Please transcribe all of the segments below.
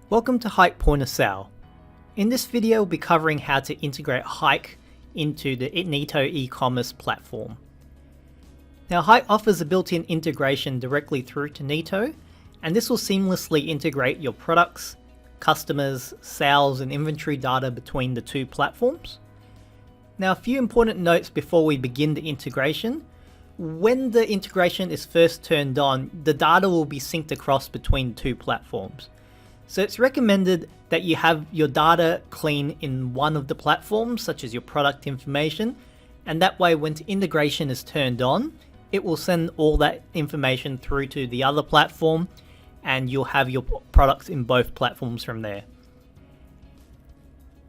Welcome to Hike Point of Sale. In this video we'll be covering how to integrate Hike into the Hike-Neto e-commerce platform. Now Hike offers a built-in integration directly through to Neto, and this will seamlessly integrate your products, customers, sales and inventory data between the two platforms. Now a few important notes before we begin the integration. When the integration is first turned on, the data will be synced across between the two platforms. So it's recommended that you have your data clean in one of the platforms, such as your product information, and that way when the integration is turned on, it will send all that information through to the other platform and you'll have your products in both platforms from there.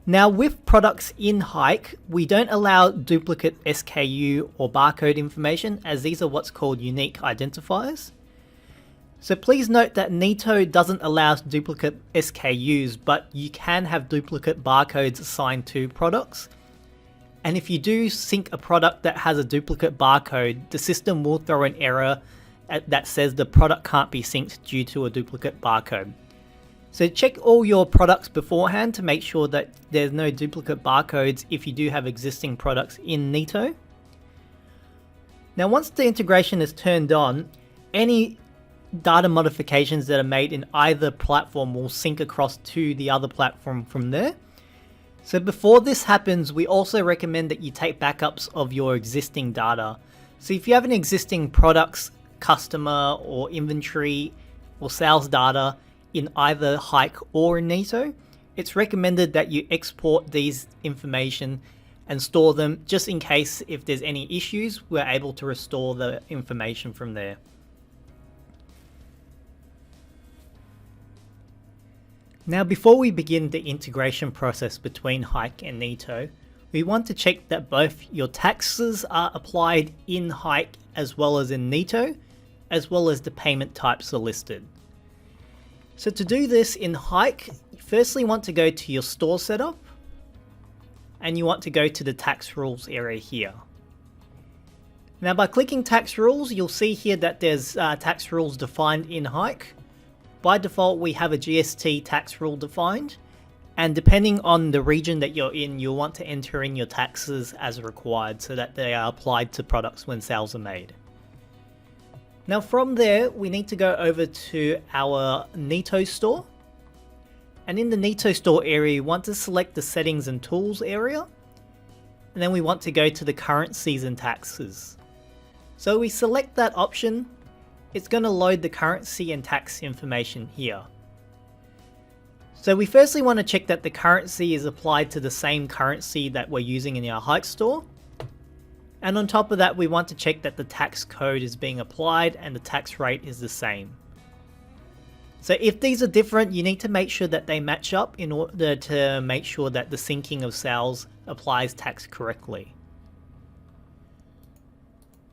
Now with products in Hike, we don't allow duplicate SKU or barcode information, as these are what's called unique identifiers. So please note that Neto doesn't allow duplicate SKUs, but you can have duplicate barcodes assigned to products. And if you do sync a product that has a duplicate barcode, the system will throw an error that says the product can't be synced due to a duplicate barcode. So check all your products beforehand to make sure that there's no duplicate barcodes if you do have existing products in Neto. Now once the integration is turned on, any data modifications that are made in either platform will sync across to the other platform from there. So before this happens, we also recommend that you take backups of your existing data. So if you have an existing products, customer or inventory or sales data in either Hike or in Neto, it's recommended that you export these information and store them just in case if there's any issues, we're able to restore the information from there. Now before we begin the integration process between Hike and Neto, we want to check that both your taxes are applied in Hike as well as in Neto, as well as the payment types are listed. So to do this in Hike, you firstly want to go to your store setup, and you want to go to the tax rules area here. Now by clicking tax rules, you'll see here that there's tax rules defined in Hike. By default, we have a GST tax rule defined, and depending on the region that you're in, you'll want to enter in your taxes as required so that they are applied to products when sales are made. Now from there, we need to go over to our Neto store, and in the Neto store area, you want to select the settings and tools area, and then we want to go to the currencies and taxes. So we select that option. It's going to load the currency and tax information here. So we firstly want to check that the currency is applied to the same currency that we're using in our Hike store. And on top of that, we want to check that the tax code is being applied and the tax rate is the same. So if these are different, you need to make sure that they match up in order to make sure that the syncing of sales applies tax correctly.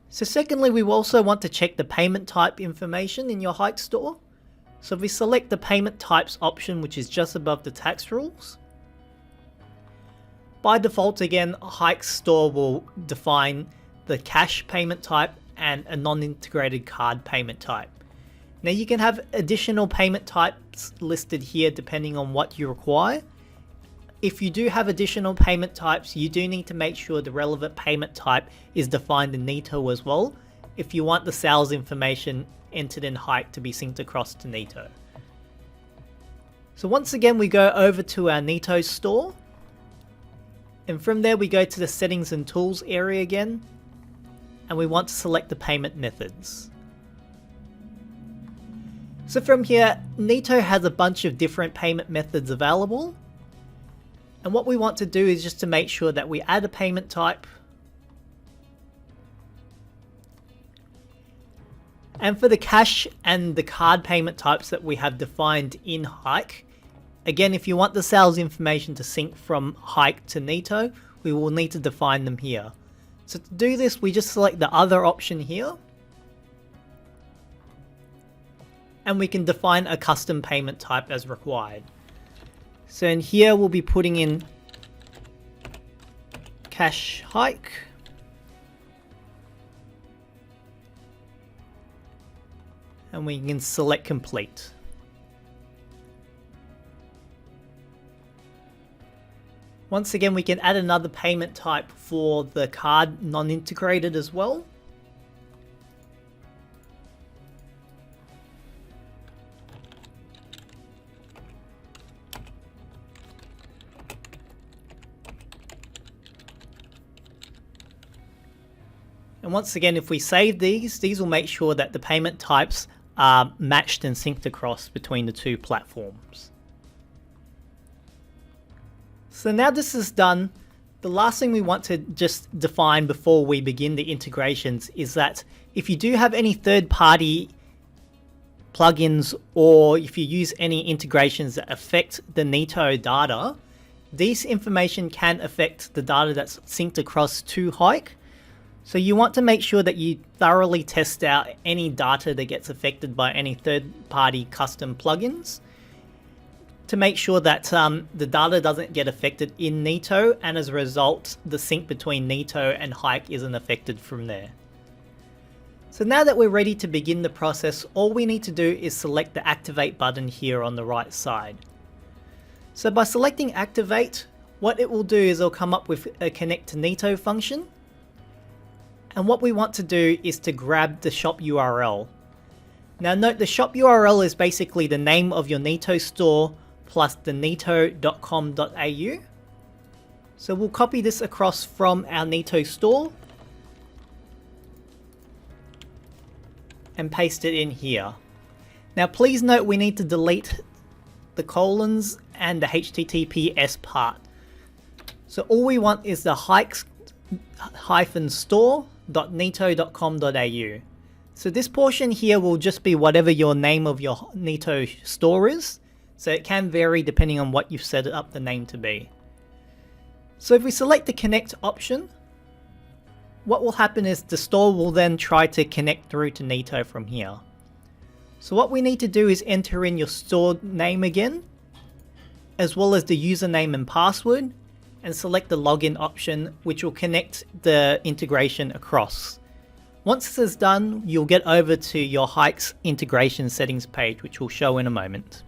So secondly, we also want to check the payment type information in your Hike store. So if we select the payment types option, which is just above the tax rules. By default, again, Hike store will define the cash payment type and a non-integrated card payment type. Now you can have additional payment types listed here depending on what you require. If you do have additional payment types, you do need to make sure the relevant payment type is defined in Neto as well, if you want the sales information entered in Hike to be synced across to Neto. So once again, we go over to our Neto store, and from there we go to the settings and tools area again, and we want to select the payment methods. So from here, Neto has a bunch of different payment methods available. And what we want to do is just to make sure that we add a payment type. And for the cash and the card payment types that we have defined in Hike, again, if you want the sales information to sync from Hike to Neto, we will need to define them here. So to do this, we just select the other option here. And we can define a custom payment type as required. So in here, we'll be putting in cash Hike. And we can select complete. Once again, we can add another payment type for the card non-integrated as well. And once again, if we save these will make sure that the payment types are matched and synced across between the two platforms. So now this is done, the last thing we want to just define before we begin the integrations is that if you do have any third-party plugins or if you use any integrations that affect the Neto data, this information can affect the data that's synced across to Hike. So you want to make sure that you thoroughly test out any data that gets affected by any third-party custom plugins to make sure that the data doesn't get affected in Neto, and as a result, the sync between Neto and Hike isn't affected from there. So now that we're ready to begin the process, all we need to do is select the Activate button here on the right side. So by selecting Activate, what it will do is it'll come up with a Connect to Neto function. And what we want to do is to grab the shop URL. Now note the shop URL is basically the name of your Neto store plus the neto.com.au. So we'll copy this across from our Neto store and paste it in here. Now please note we need to delete the colons and the HTTPS part. So all we want is the hike-store.neto.com.au. So this portion here will just be whatever your name of your Neto store is. So it can vary depending on what you've set up the name to be. So if we select the connect option, what will happen is the store will then try to connect through to Neto from here. So what we need to do is enter in your store name again, as well as the username and password, and select the login option, which will connect the integration across. Once this is done, you'll get over to your Hike's integration settings page, which we'll show in a moment.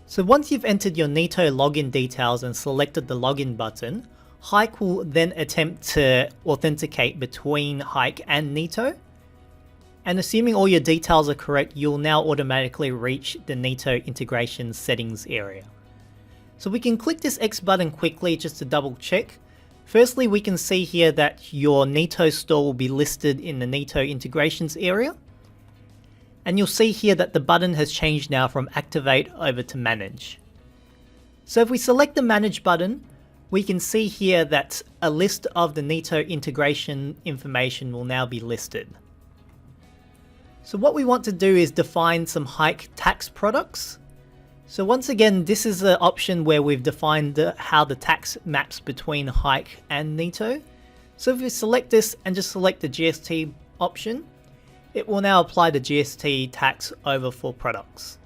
So once you've entered your Neto login details and selected the login button, Hike will then attempt to authenticate between Hike and Neto. And assuming all your details are correct, you'll now automatically reach the Neto integration settings area. So we can click this X button quickly just to double check. Firstly, we can see here that your Neto store will be listed in the Neto integrations area. And you'll see here that the button has changed now from Activate over to Manage. So if we select the Manage button, we can see here that a list of the Neto integration information will now be listed. So what we want to do is define some Hike tax products. So once again, this is the option where we've defined how the tax maps between Hike and Neto. So if we select this and just select the GST option, it will now apply the GST tax over for products.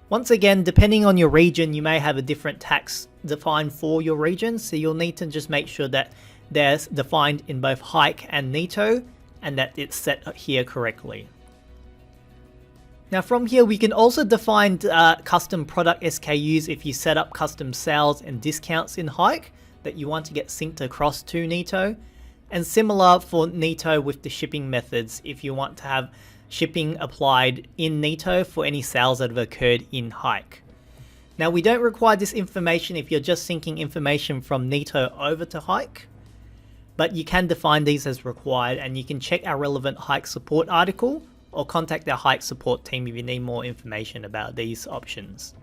Once again, depending on your region, you may have a different tax defined for your region, so you'll need to just make sure that they're defined in both Hike and Neto and that it's set here correctly. Now from here, we can also define custom product SKUs if you set up custom sales and discounts in Hike that you want to get synced across to Neto. And similar for Neto with the shipping methods if you want to have shipping applied in Neto for any sales that have occurred in Hike. Now we don't require this information if you're just syncing information from Neto over to Hike, but you can define these as required, and you can check our relevant Hike support article or contact our Hike support team if you need more information about these options.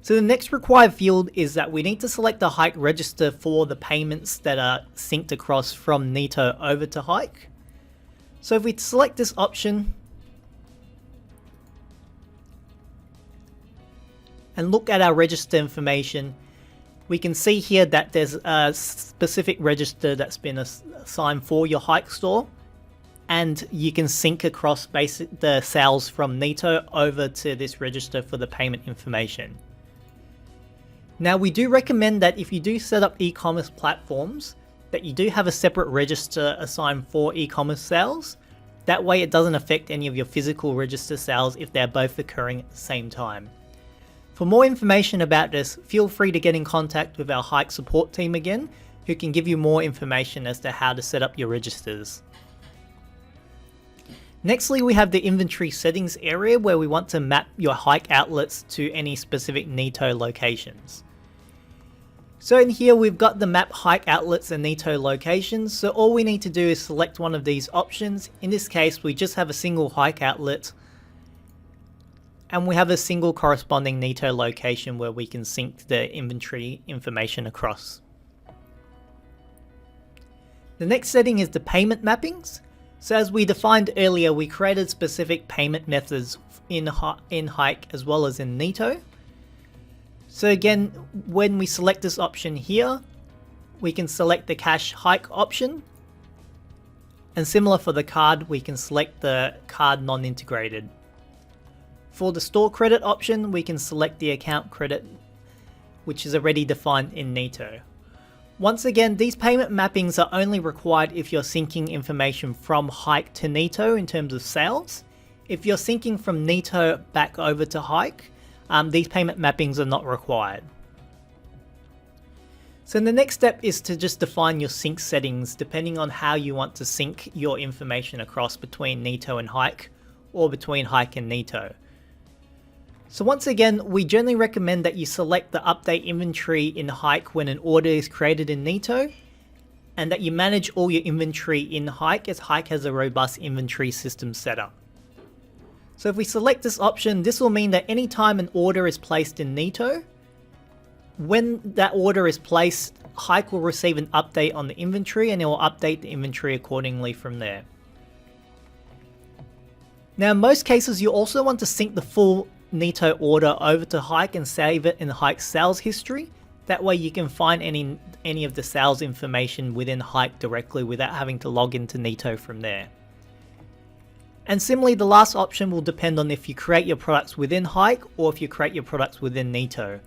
So the next required field is that we need to select the Hike register for the payments that are synced across from Neto over to Hike. So if we select this option and look at our register information, we can see here that there's a specific register that's been assigned for your Hike store, and you can sync across the sales from Neto over to this register for the payment information. Now we do recommend that if you do set up e-commerce platforms, that you do have a separate register assigned for e-commerce sales. That way it doesn't affect any of your physical register sales if they're both occurring at the same time. For more information about this, feel free to get in contact with our Hike support team again, who can give you more information as to how to set up your registers. Nextly, we have the inventory settings area where we want to map your Hike outlets to any specific Neto locations. So in here we've got the map Hike outlets and Neto locations, so all we need to do is select one of these options. In this case we just have a single Hike outlet and we have a single corresponding Neto location where we can sync the inventory information across. The next setting is the payment mappings. So as we defined earlier, we created specific payment methods in Hike as well as in Neto. So again, when we select this option here, we can select the cash Hike option. And similar for the card, we can select the card non-integrated. For the store credit option, we can select the account credit, which is already defined in Neto. Once again, these payment mappings are only required if you're syncing information from Hike to Neto in terms of sales. If you're syncing from Neto back over to Hike, these payment mappings are not required. So the next step is to just define your sync settings depending on how you want to sync your information across between Neto and Hike or between Hike and Neto. So once again, we generally recommend that you select the update inventory in Hike when an order is created in Neto, and that you manage all your inventory in Hike as Hike has a robust inventory system set up. So if we select this option, this will mean that anytime an order is placed in Neto, when that order is placed, Hike will receive an update on the inventory and it will update the inventory accordingly from there. Now in most cases, you also want to sync the full Neto order over to Hike and save it in Hike's sales history. That way you can find any of the sales information within Hike directly without having to log into Neto from there. And similarly, the last option will depend on if you create your products within Hike or if you create your products within Neto.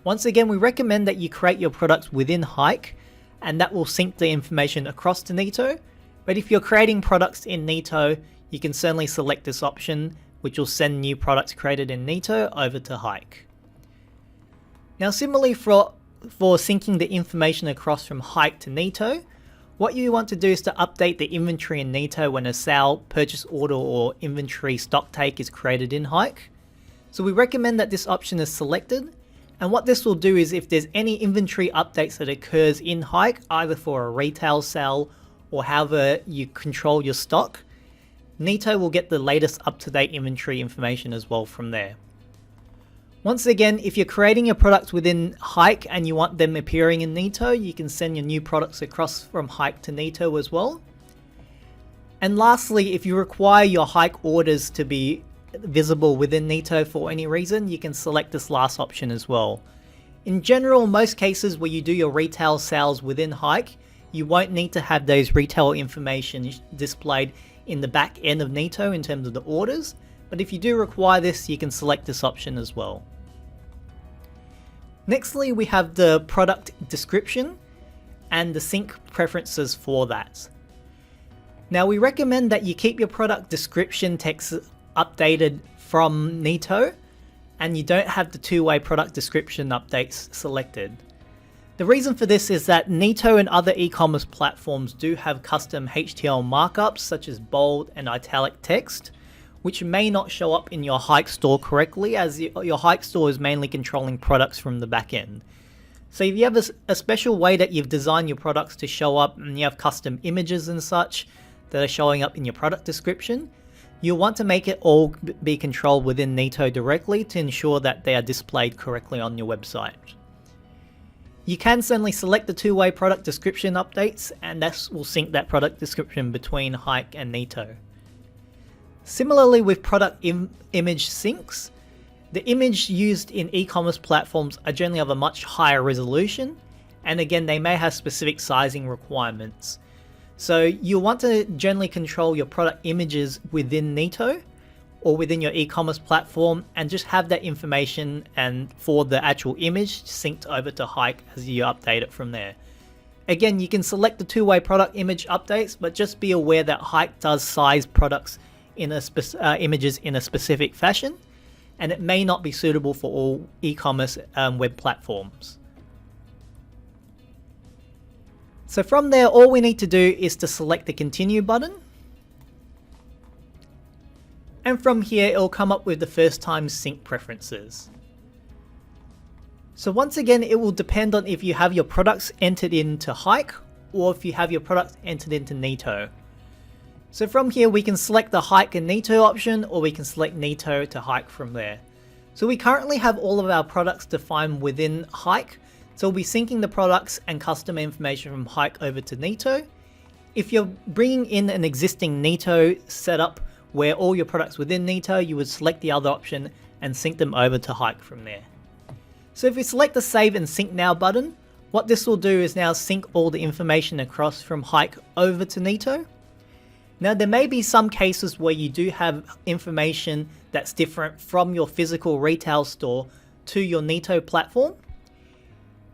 Once again, we recommend that you create your products within Hike and that will sync the information across to Neto. But if you're creating products in Neto, you can certainly select this option, which will send new products created in Neto over to Hike. Now similarly for syncing the information across from Hike to Neto, what you want to do is to update the inventory in Neto when a sale, purchase order or inventory stock take is created in Hike. So we recommend that this option is selected, and what this will do is if there's any inventory updates that occurs in Hike, either for a retail sale or however you control your stock, Neto will get the latest up-to-date inventory information as well from there. Once again, if you're creating your products within Hike and you want them appearing in Neto, you can send your new products across from Hike to Neto as well. And lastly, if you require your Hike orders to be visible within Neto for any reason, you can select this last option as well. In general, most cases where you do your retail sales within Hike, you won't need to have those retail information displayed in the back end of Neto in terms of the orders, but if you do require this, you can select this option as well. Nextly, we have the product description and the sync preferences for that. Now we recommend that you keep your product description text updated from Neto and you don't have the two-way product description updates selected. The reason for this is that Neto and other e-commerce platforms do have custom HTML markups such as bold and italic text, which may not show up in your Hike store correctly as your Hike store is mainly controlling products from the back end. So if you have a special way that you've designed your products to show up and you have custom images and such that are showing up in your product description, you'll want to make it all be controlled within Neto directly to ensure that they are displayed correctly on your website. You can certainly select the two-way product description updates and that will sync that product description between Hike and Neto. Similarly with product image syncs, the image used in e-commerce platforms are generally of a much higher resolution, and again they may have specific sizing requirements. So you'll want to generally control your product images within Neto or within your e-commerce platform and just have that information and for the actual image synced over to Hike as you update it from there. Again, you can select the two-way product image updates, but just be aware that Hike does size products in images in a specific fashion, and it may not be suitable for all e-commerce web platforms. So from there, all we need to do is to select the continue button. And from here, it'll come up with the first time sync preferences. So once again, it will depend on if you have your products entered into Hike or if you have your products entered into Neto. So from here, we can select the Hike and Neto option, or we can select Neto to Hike from there. So we currently have all of our products defined within Hike. So we'll be syncing the products and customer information from Hike over to Neto. If you're bringing in an existing Neto setup where all your products within Neto, you would select the other option and sync them over to Hike from there. So if we select the Save and Sync Now button, what this will do is now sync all the information across from Hike over to Neto. Now there may be some cases where you do have information that's different from your physical retail store to your Neto platform.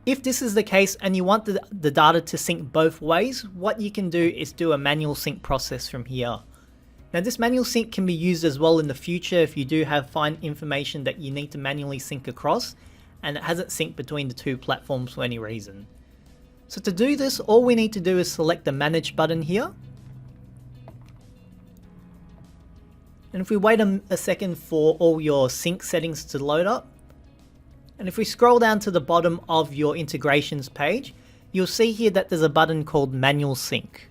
If this is the case and you want the data to sync both ways, what you can do is do a manual sync process from here. Now this manual sync can be used as well in the future if you do find information that you need to manually sync across and it hasn't synced between the two platforms for any reason. So to do this, all we need to do is select the Manage button here. And if we wait a second for all your sync settings to load up, and if we scroll down to the bottom of your integrations page, you'll see here that there's a button called Manual Sync.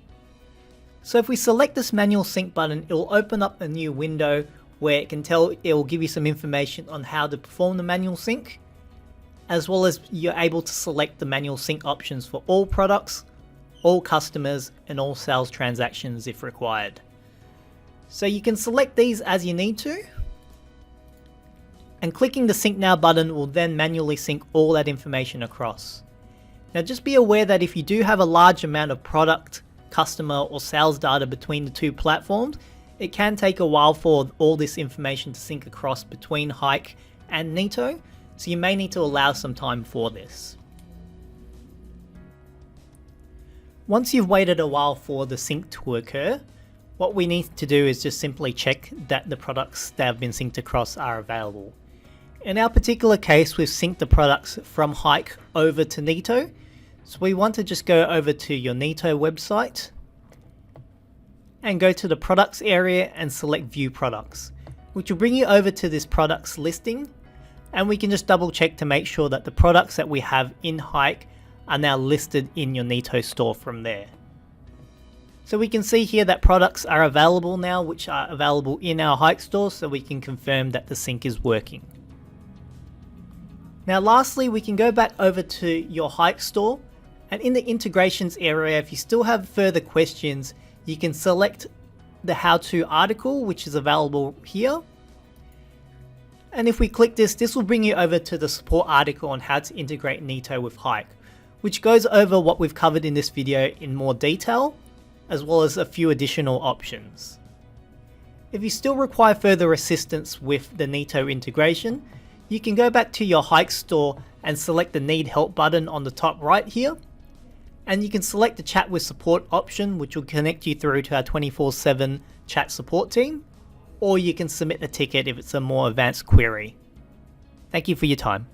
So if we select this Manual Sync button, it will open up a new window where it will give you some information on how to perform the manual sync, as well as you're able to select the manual sync options for all products, all customers, and all sales transactions if required. So you can select these as you need to, and clicking the Sync Now button will then manually sync all that information across. Now just be aware that if you do have a large amount of product, customer, or sales data between the two platforms, it can take a while for all this information to sync across between Hike and Neto, so you may need to allow some time for this. Once you've waited a while for the sync to occur, what we need to do is just simply check that the products that have been synced across are available. In our particular case, we've synced the products from Hike over to Neto, so we want to just go over to your Neto website and go to the products area and select View Products, which will bring you over to this products listing, and we can just double check to make sure that the products that we have in Hike are now listed in your Neto store from there. So we can see here that products are available now, which are available in our Hike store, so we can confirm that the sync is working. Now lastly, we can go back over to your Hike store, and in the integrations area, if you still have further questions, you can select the how-to article, which is available here. And if we click this will bring you over to the support article on how to integrate Neto with Hike, which goes over what we've covered in this video in more detail, as well as a few additional options. If you still require further assistance with the Neto integration, you can go back to your Hike store and select the Need Help button on the top right here. And you can select the Chat with Support option, which will connect you through to our 24/7 chat support team, or you can submit a ticket if it's a more advanced query. Thank you for your time.